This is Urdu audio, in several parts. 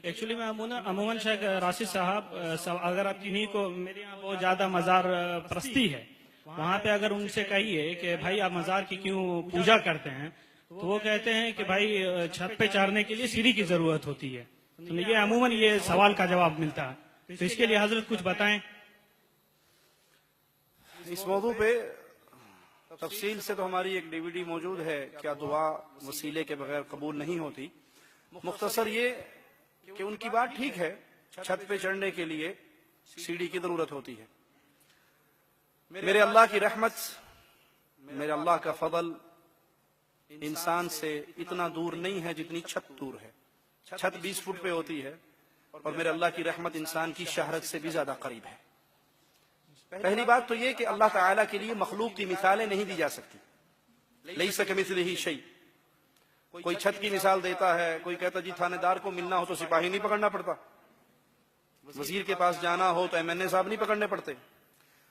ایکچولی میں عموماً شیخ راشد صاحب اگر آپ کنہیں کو میرے یہاں بہت زیادہ مزار پرستی ہے، وہاں پہ اگر ان سے کہیے کہ بھائی آپ مزار کی کیوں پوجا کرتے ہیں، تو وہ کہتے ہیں کہ بھائی چھت پہ چڑھنے کے لیے سیڑھی کی ضرورت ہوتی ہے. تو یہ عموماً یہ سوال کا جواب ملتا ہے. تو اس کے لیے حضرت کچھ بتائیں. اس موضوع پہ تفصیل سے تو ہماری ایک ڈی وی ڈی موجود ہے، کیا دعا وسیلے کے بغیر قبول نہیں ہوتی. مختصر یہ کہ ان کی بات ٹھیک ہے، چھت پہ چڑھنے کے لیے سیڑھی کی ضرورت ہوتی ہے. میرے اللہ کی رحمت، میرے اللہ کا فضل انسان سے اتنا دور نہیں ہے جتنی چھت دور ہے. چھت 20 فٹ پہ ہوتی ہے اور میرے اللہ کی رحمت انسان کی شہرت سے بھی زیادہ قریب ہے. پہلی بات تو یہ کہ اللہ تعالیٰ کے لیے مخلوق کی مثالیں نہیں دی جا سکتی. لیس کمثلہ شیء. کوئی چھت کی مثال دیتا ہے، کوئی کہتا جی تھانے دار کو ملنا ہو تو سپاہی نہیں پکڑنا پڑتا، وزیر کے پاس جانا ہو تو MNA صاحب نہیں پکڑنے پڑتے.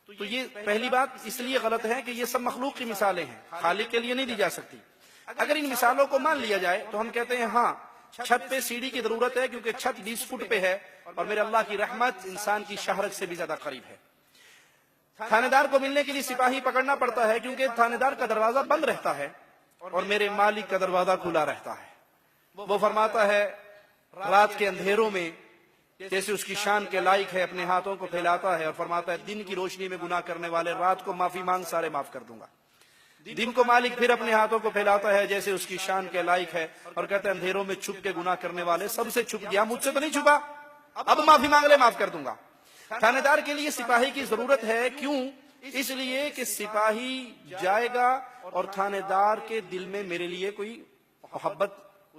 تو یہ پہلی بات اس لیے غلط ہے کہ یہ سب مخلوق کی مثالیں ہیں، خالق کے لیے نہیں دی جا سکتی. اگر ان مثالوں کو مان لیا جائے تو ہم کہتے ہیں ہاں چھت پہ سیڑھی کی ضرورت ہے، کیونکہ چھت 20 فٹ پہ ہے اور میرے اللہ کی رحمت انسان کی شہرت سے بھی زیادہ قریب ہے. تھانے دار کو ملنے کے لیے سپاہی پکڑنا پڑتا ہے کیونکہ تھانے دار کا دروازہ بند رہتا ہے اور میرے مالک کا دروازہ کھلا رہتا ہے. وہ فرماتا ہے رات کے اندھیروں میں جیسے اس کی شان کے لائق ہے اپنے ہاتھوں کو پھیلاتا ہے اور فرماتا ہے دن کی روشنی میں گناہ کرنے والے رات کو معافی مانگ سارے معاف کر دوں گا. دن کو مالک پھر اپنے ہاتھوں کو پھیلاتا ہے جیسے اس کی شان کے لائق ہے اور کہتا ہے اندھیروں میں چھپ کے گناہ کرنے والے سب سے چھپ گیا، مجھ سے تو نہیں چھپا، اب معافی مانگ لے معاف کر دوں گا. تھانے دار کے لیے سپاہی کی ضرورت ہے. کیوں؟ اس لیے کہ سپاہی جائے گا اور تھانے دار کے دل میں میرے لیے کوئی محبت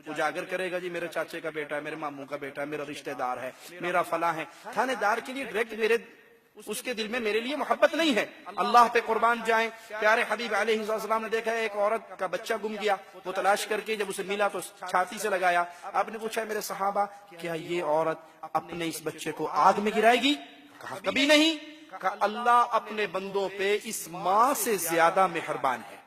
اجاگر کرے گا. جی میرے چاچے کا بیٹا ہے، میرے ماموں کا بیٹا ہے، میرا رشتہ دار ہے، میرا فلاں ہے. تھانے دار کے لیے ڈائریکٹ اس کے دل میں میرے لیے محبت نہیں ہے. اللہ پہ قربان جائیں، پیارے حبیب علیہ السلام نے دیکھا ہے ایک عورت کا بچہ گم گیا. وہ تلاش کر کے جب اسے ملا تو چھاتی سے لگایا. آپ نے پوچھا میرے صحابہ کیا یہ عورت اپنے اس بچے کو آگ میں گرائے گی؟ کہا کبھی نہیں. کہا اللہ اپنے بندوں پہ اس ماں سے زیادہ مہربان ہے.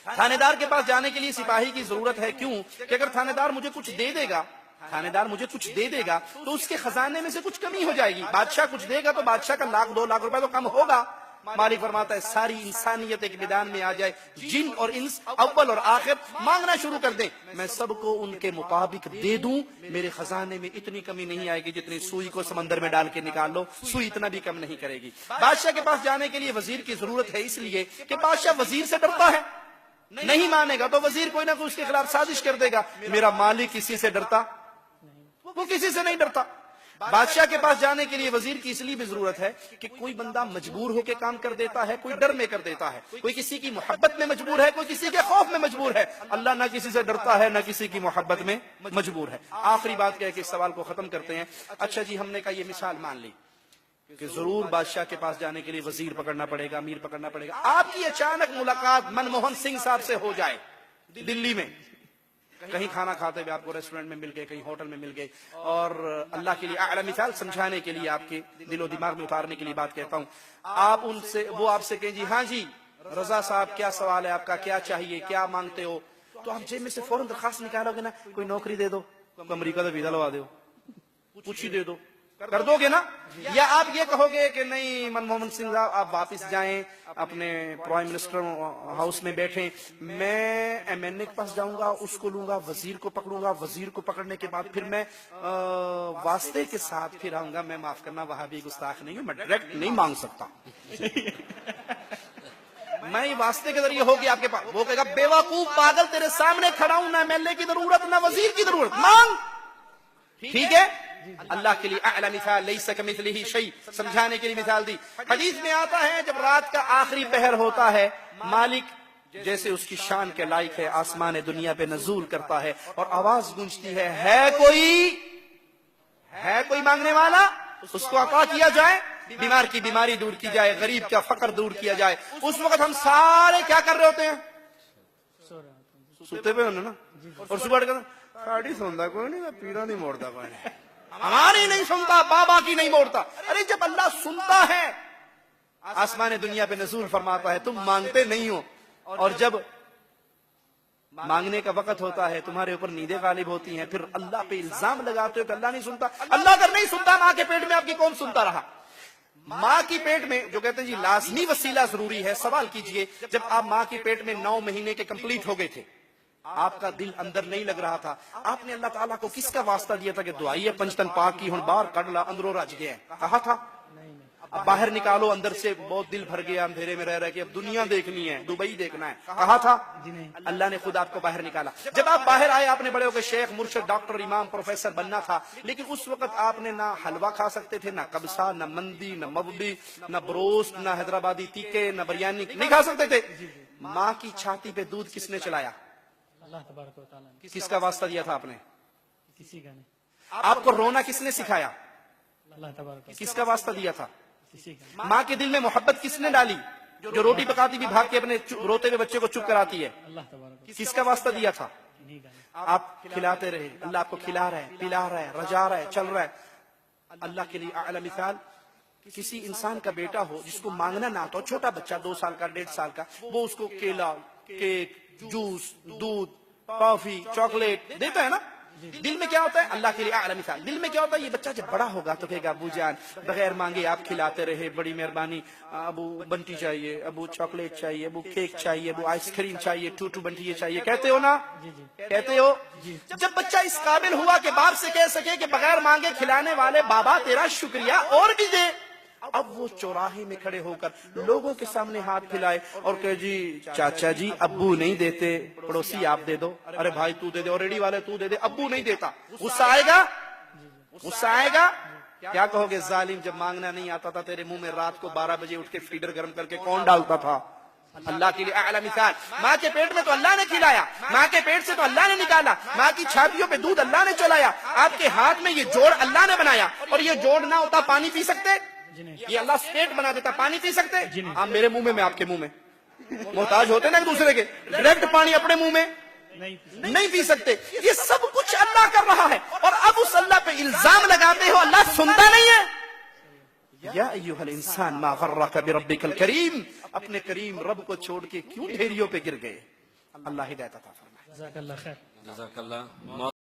تھانے دار کے پاس جانے کے لیے سپاہی کی ضرورت ہے. کیوں؟ کہ اگر تھانے دار مجھے کچھ دے دے گا، تھانے دار مجھے کچھ دے دے گا تو اس کے خزانے میں سے کچھ کمی ہو جائے گی. بادشاہ کچھ دے گا تو بادشاہ کا 1,00,000 2,00,000 روپے تو کم ہوگا. مالک فرماتا ہے ساری انسانیت ایک میدان میں آ جائے، جن اور انس اول اور آخر مانگنا شروع کر دیں، میں سب کو ان کے مطابق دے دوں. میرے خزانے میں اتنی کمی نہیں آئے گی جتنی سوئی کو سمندر میں ڈال کے نکال لو، سوئی اتنا بھی کم نہیں کرے گی. بادشاہ کے پاس جانے کے لیے وزیر کی ضرورت ہے، اس لیے کہ بادشاہ وزیر سے ڈرتا ہے. نہیں مانے گا تو وزیر کوئی نہ کوئی اس کے خلاف سازش کر دے گا. میرا مالک کسی سے ڈرتا؟ وہ کسی سے نہیں ڈرتا. بادشاہ کے پاس جانے کے لیے وزیر کی اس لیے بھی ضرورت ہے کہ کوئی بندہ مجبور ہو کے کام کر دیتا ہے، کوئی ڈر میں کر دیتا ہے، کوئی کسی کی محبت میں مجبور ہے، کوئی کسی کے خوف میں مجبور ہے. اللہ نہ کسی سے ڈرتا ہے نہ کسی کی محبت میں مجبور ہے. آخری بات کہہ کے اس سوال کو ختم کرتے ہیں. اچھا جی ہم نے کہا یہ مثال مان لی کہ ضرور بادشاہ کے پاس جانے کے لیے وزیر پکڑنا پڑے گا، امیر پکڑنا پڑے گا. آپ کی اچانک ملاقات منموہن سنگھ صاحب سے ہو جائے دلی میں، کہیں کھانا کھاتے ہوئے آپ کو ریسٹورنٹ میں مل گئے، کہیں ہوٹل میں مل گئے، اور اللہ کے لیے اعلی مثال سمجھانے کے لیے آپ کے دل و دماغ میں اتارنے کے لیے بات کہتا ہوں. آپ ان سے وہ آپ سے کہیں جی ہاں جی رضا صاحب کیا سوال ہے آپ کا، کیا چاہیے، کیا مانگتے ہو؟ تو آپ جیب میں سے فوراً درخواست نکالو گے نا، کوئی نوکری دے دو، امریکہ کا ویزا لوا دو، کچھ ہی دے دو، کر دو گے نا؟ یا آپ یہ کہو گے کہ نہیں منموہن سنگھ صاحب آپ واپس جائیں اپنے پرائم منسٹر ہاؤس میں بیٹھیں، میں MNA کے پاس جاؤں گا، اس کو لوں گا، وزیر کو پکڑوں گا، وزیر کو پکڑنے کے بعد پھر میں واسطے کے ساتھ پھر آؤں گا. میں معاف کرنا وہاں بھی گستاخ نہیں ہوں، میں ڈائریکٹ نہیں مانگ سکتا. میں یہ واسطے کے ذریعے ہوگی آپ کے پاس. وہ کہے گا بے وقوف پاگل تیرے سامنے کھڑا ہوں، نہ MLA کی ضرورت نہ وزیر کی ضرورت، مانگ. ٹھیک ہے؟ اللہ کے لیے اعلی مثال لیس کمثلہ شیء سمجھانے کے لیے مثال دی. حدیث میں آتا ہے جب رات کا آخری پہر ہوتا ہے مالک جیسے اس کی شان کے لائق ہے آسمان دنیا پہ نزول کرتا ہے اور آواز گونجتی ہے کوئی مانگنے والا، اس کو عطا کیا جائے، بیمار کی بیماری دور کی جائے، غریب کا فقر دور کیا جائے. اس وقت ہم سارے کیا کر رہے ہوتے ہیں؟ سوتے پہ ہونے نا. اور صبح ساڑی سوندا کوئی نہیں، پیرا نہیں موڑتا کوئی نہیں، ہماری نہیں سنتا، بابا کی نہیں موڑتا. ارے جب اللہ سنتا ہے آسمان دنیا پہ نزول فرماتا ہے، تم مانگتے نہیں ہو، اور جب مانگنے کا وقت ہوتا ہے تمہارے اوپر نیندیں غالب ہوتی ہیں، پھر اللہ پہ الزام لگاتے ہو کہ اللہ نہیں سنتا۔ اللہ اگر نہیں سنتا ماں کے پیٹ میں آپ کی کون سنتا رہا؟ ماں کی پیٹ میں جو کہتے ہیں جی لازمی وسیلہ ضروری ہے، سوال کیجئے جب آپ ماں کی پیٹ میں 9 مہینے کے کمپلیٹ ہو گئے تھے، آپ کا دل اندر نہیں لگ رہا تھا، آپ نے اللہ تعالیٰ کو کس کا واسطہ دیا تھا کہ دعائیے پنجتن پاک کی ہن باہر کڑ لا اندروں رج گئے، کہا تھا؟ اب باہر نکالو، اندر سے بہت دل بھر گیا اندھیرے میں رہ رہے کہ اب دنیا دیکھنی ہے، دبئی دیکھنا ہے، کہا تھا؟ اللہ نے خود آپ کو باہر نکالا۔ جب آپ باہر آئے آپ نے بڑے ہو کے شیخ، مرشد، ڈاکٹر، امام، پروفیسر بننا تھا، لیکن اس وقت آپ نے نہ حلوہ کھا سکتے تھے، نہ قبصہ، نہ مندی، نہ مبلی، نہ بروست، نہ حیدرآبادی تیکے، نہ بریانی نہیں کھا سکتے تھے۔ ماں کی چھاتی پہ دودھ کس نے چلایا؟ اللہ تبارک و تعالیٰ نے۔ کس کا واسطہ دیا تھا آپ نے؟ کسی کا نہیں۔ آپ کو رونا کس نے سکھایا؟ اللہ تبارک و کس کا واسطہ دیا تھا؟ کسی کا ماں کے دل میں محبت کس نے ڈالی؟ جو روٹی پکاتی بھی بھاگ کے اپنے روتے ہوئے بچے کو چپ کراتی ہے، اللہ تبارک کس کا واسطہ دیا تھا؟ نہیں کا آپ کھلاتے رہے، اللہ آپ کو کھلا رہا ہے، پلا رہا ہے، رجا رہا ہے، چل رہا ہے۔ اللہ کے لیے اعلی مثال کسی انسان کا بیٹا ہو جس کو مانگنا نہ آتا ہو، چھوٹا بچہ 2 سال کا 1.5 سال کا، وہ اس کو کیلا، کیک، جوس، دودھ، ٹافی، چاکلیٹ دیتا ہے نا، دل میں کیا ہوتا ہے؟ اللہ کے لیے اعلی مثال دل میں کیا ہوتا ہے؟ یہ بچہ جب بڑا ہوگا تو کہے گا ابو جان بغیر مانگے آپ کھلاتے رہے، بڑی مہربانی، ابو بنٹی چاہیے، ابو چاکلیٹ چاہیے، ابو کیک چاہیے، ابو آئس کریم چاہیے، ٹوٹو بنٹی یہ چاہیے، کہتے ہو نا؟ کہتے ہو؟ جب بچہ اس قابل ہوا کہ باپ سے کہہ سکے کہ بغیر مانگے کھلانے والے بابا تیرا شکریہ اور بھی دے، اب وہ چوراہے میں کھڑے ہو کر لوگوں کے سامنے ہاتھ پھیلائے اور کہ جی چاچا جی ابو نہیں دیتے، پڑوسی آپ دے دو، ارے بھائی تو دے دے، اور ریڈی والے تو دے دے، ابو نہیں دیتا، غصہ آئے گا؟ غصہ آئے گا؟ کیا کہو گے؟ ظالم، جب مانگنا نہیں آتا تھا تیرے منہ میں رات کو 12 بجے اٹھ کے فیڈر گرم کر کے کون ڈالتا تھا؟ اللہ کے لیے اعلی مثال ماں کے پیٹ میں تو اللہ نے کھلایا، ماں کے پیٹ سے تو اللہ نے نکالا، ماں کی چھاتیوں پہ دودھ اللہ نے چلایا، آپ کے ہاتھ میں یہ جوڑ اللہ نے بنایا، اور یہ جوڑ نہ ہوتا پانی پی سکتے؟ یہ اللہ اسٹیٹ بنا دیتا، پانی پی سکتے؟ آپ میرے منہ میں آپ کے منہ میں محتاج ہوتے نا ایک دوسرے کے، ڈائریکٹ پانی اپنے منہ میں نہیں پی سکتے۔ یہ سب کچھ اللہ کر رہا ہے، اور اب اس اللہ پہ الزام لگاتے ہو اللہ سنتا نہیں ہے۔ یا ایھا الانسان ما غرک بربک الکریم، اپنے کریم رب کو چھوڑ کے کیوں ڈھیریوں پہ گر گئے؟ اللہ ہدایت عطا فرمائے۔ جزاک اللہ خیر۔ جزاک اللہ۔